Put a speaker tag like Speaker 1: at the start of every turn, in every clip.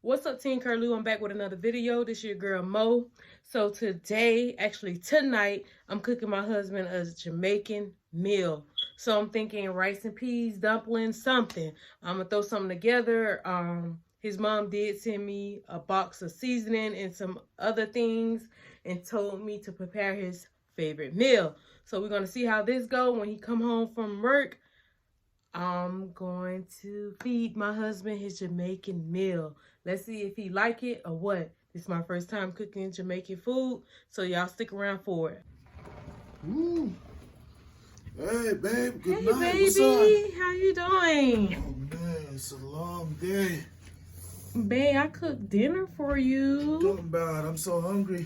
Speaker 1: What's up, Team Curlew? I'm back with another video. This is your girl Mo. So today, actually tonight, I'm cooking my husband a Jamaican meal. So I'm thinking rice and peas, dumplings, something. I'm gonna throw something together. His mom did send me a box of seasoning and some other things and told me to prepare his favorite meal. So we're gonna see how this goes when he come home from work. I'm going to feed my husband his Jamaican meal. Let's see if he like it or what. This is my first time cooking Jamaican food, so y'all stick around for it.
Speaker 2: Ooh. Hey, babe. Good
Speaker 1: Hey,
Speaker 2: night.
Speaker 1: baby.
Speaker 2: What's up?
Speaker 1: How you doing?
Speaker 2: Oh, man. It's a long day.
Speaker 1: Babe, I cooked dinner for you.
Speaker 2: Talking about I'm so hungry.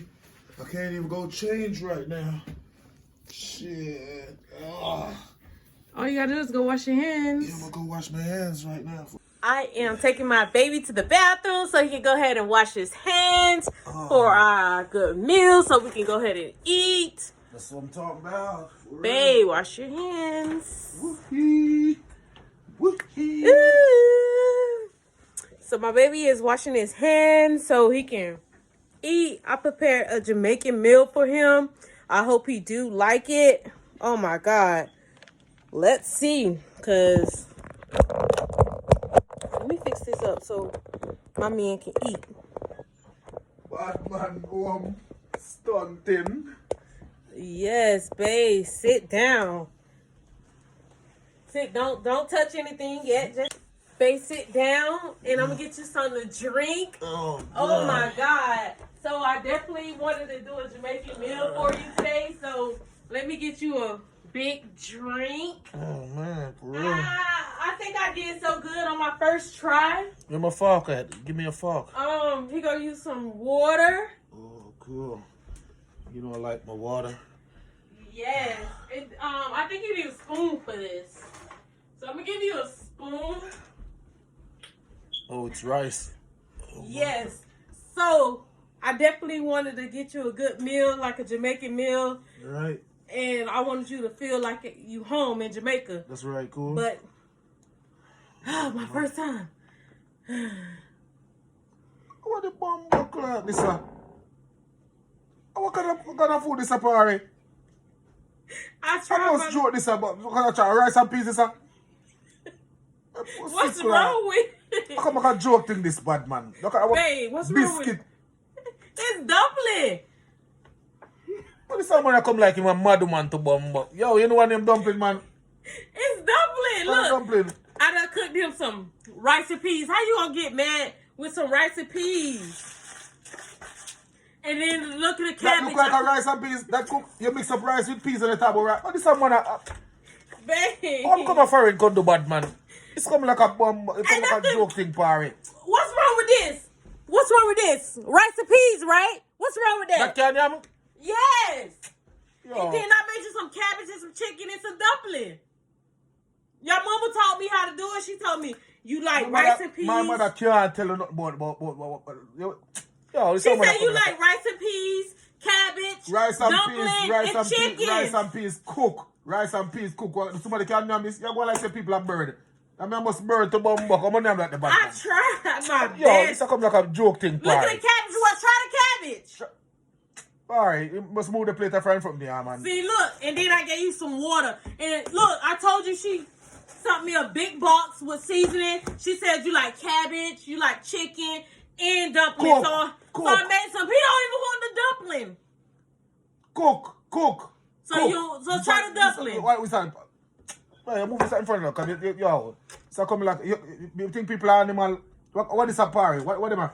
Speaker 2: I can't even go change right now. Shit. Ugh.
Speaker 1: All you gotta do is go wash your hands.
Speaker 2: Yeah, I'm gonna go wash my hands right now.
Speaker 1: I am taking my baby to the bathroom so he can go ahead and wash his hands for our good meal so we can go ahead and eat.
Speaker 2: That's what I'm talking about.
Speaker 1: Babe, wash your hands.
Speaker 2: Woo-hee. Woo-hee.
Speaker 1: Ooh. So my baby is washing his hands so he can eat. I prepared a Jamaican meal for him. I hope he do like it. Oh my God. Let's see, cause let me fix this up so my man can eat.
Speaker 2: Bad man, stunting.
Speaker 1: Yes, babe. Sit down. Sit. Don't touch anything yet. Just babe, sit down, and I'm gonna get you something to drink.
Speaker 2: Oh
Speaker 1: My God. So I definitely wanted to do a Jamaican meal for you today. So let me get you a big drink.
Speaker 2: Oh man, for real.
Speaker 1: I think I did so good on my first try.
Speaker 2: Where my fork at? Give me a fork.
Speaker 1: He gonna use some water.
Speaker 2: Oh, cool. You know I like my water.
Speaker 1: Yes. I think you need a spoon for this. So I'm gonna give you a spoon.
Speaker 2: Oh, it's rice. Oh,
Speaker 1: Yes. So I definitely wanted to get you a good meal, like a Jamaican meal.
Speaker 2: Right.
Speaker 1: And I wanted you to feel like you home in Jamaica.
Speaker 2: That's right, cool.
Speaker 1: But, my first time.
Speaker 2: What the bomb clock this one? What kind of food this a party?
Speaker 1: I
Speaker 2: I
Speaker 1: tried
Speaker 2: must joke this about what kind of try rice and peas this a?
Speaker 1: What's wrong with it?
Speaker 2: How come I can joke thing this bad man? Look at our
Speaker 1: Babe, what's wrong with
Speaker 2: biscuit.
Speaker 1: it? It's dumpling.
Speaker 2: What is someone that come like him a mad man to bomb? Yo, you know what name dumpling man?
Speaker 1: It's dumpling.
Speaker 2: What
Speaker 1: Look,
Speaker 2: dumpling?
Speaker 1: I done cooked him some rice and peas. How you gonna get mad with some rice and peas? And then look at the
Speaker 2: That
Speaker 1: cabbage.
Speaker 2: look like a rice and peas. That cook, you mix up rice with peas on the table, right? What is someone that...
Speaker 1: Babe.
Speaker 2: How come a foreign come to bad man? It's come like a bomb, it's come like a joke thing party.
Speaker 1: What's wrong with this? What's wrong with this? Rice and peas, right? What's wrong with
Speaker 2: That
Speaker 1: that?
Speaker 2: can yam?
Speaker 1: Yes.
Speaker 2: Yo.
Speaker 1: And then I made you some cabbage and some chicken and some dumpling. Your mama taught me how to do it. She told me you like rice and peas.
Speaker 2: My mother can't tell you nothing about yo,
Speaker 1: She said you like rice and peas, cabbage,
Speaker 2: rice and
Speaker 1: dumpling,
Speaker 2: peas, rice
Speaker 1: and
Speaker 2: and
Speaker 1: chicken.
Speaker 2: peas, rice and peas cook. Rice and peas cook. Somebody can name this. You're going like say people are bird. I mean, I must bird to bomb buck. I'm going to name like the bad
Speaker 1: I
Speaker 2: man.
Speaker 1: tried my
Speaker 2: Yo,
Speaker 1: best.
Speaker 2: this a come like a joke thing
Speaker 1: Look
Speaker 2: party.
Speaker 1: at the cabbage. What? Try the cabbage.
Speaker 2: Alright, you must move the plate of frying from there, man.
Speaker 1: See, look, and then I gave you some water. And look, I told you she sent me a big box with seasoning. She said you like cabbage, you like chicken, and dumplings. So I made some. He don't even want the dumpling.
Speaker 2: Cook.
Speaker 1: So try the dumpling.
Speaker 2: Why we start? Hey, move this in front of you, cause yo, so come like you think people are animal. What is a party? What am I?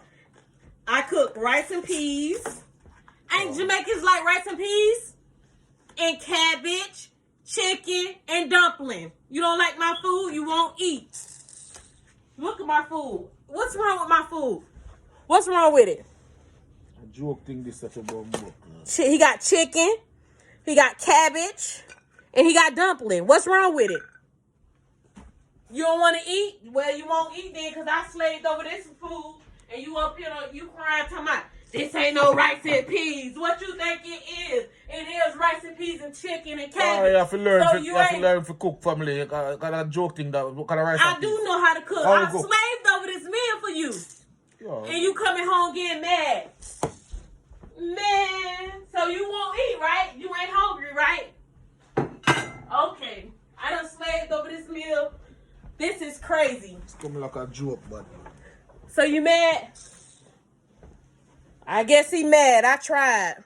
Speaker 1: I cook rice and peas. Ain't Jamaicans like rice and peas? And cabbage, chicken, and dumpling. You don't like my food? You won't eat. Look at my food. What's wrong with my food? What's wrong with it?
Speaker 2: A joke thing this such a bomb book.
Speaker 1: He got chicken, he got cabbage, and he got dumpling. What's wrong with it? You don't want to eat? Well, you won't eat then because I slaved over this food and you up here, you crying talking about this ain't no rice and peas. What you think it is? It is rice and peas and chicken and cabbage.
Speaker 2: Oh, you have to learn.
Speaker 1: So
Speaker 2: You have to learn to cook, family. Got a joke thing that kind of rice.
Speaker 1: I do know how to cook. I slaved over this meal for you.
Speaker 2: Yeah.
Speaker 1: And you coming home getting mad. Man, so you won't eat, right? You ain't hungry, right? Okay. I done slaved over this meal. This is crazy.
Speaker 2: It's coming like a joke, but...
Speaker 1: So you mad? I guess he mad. I tried.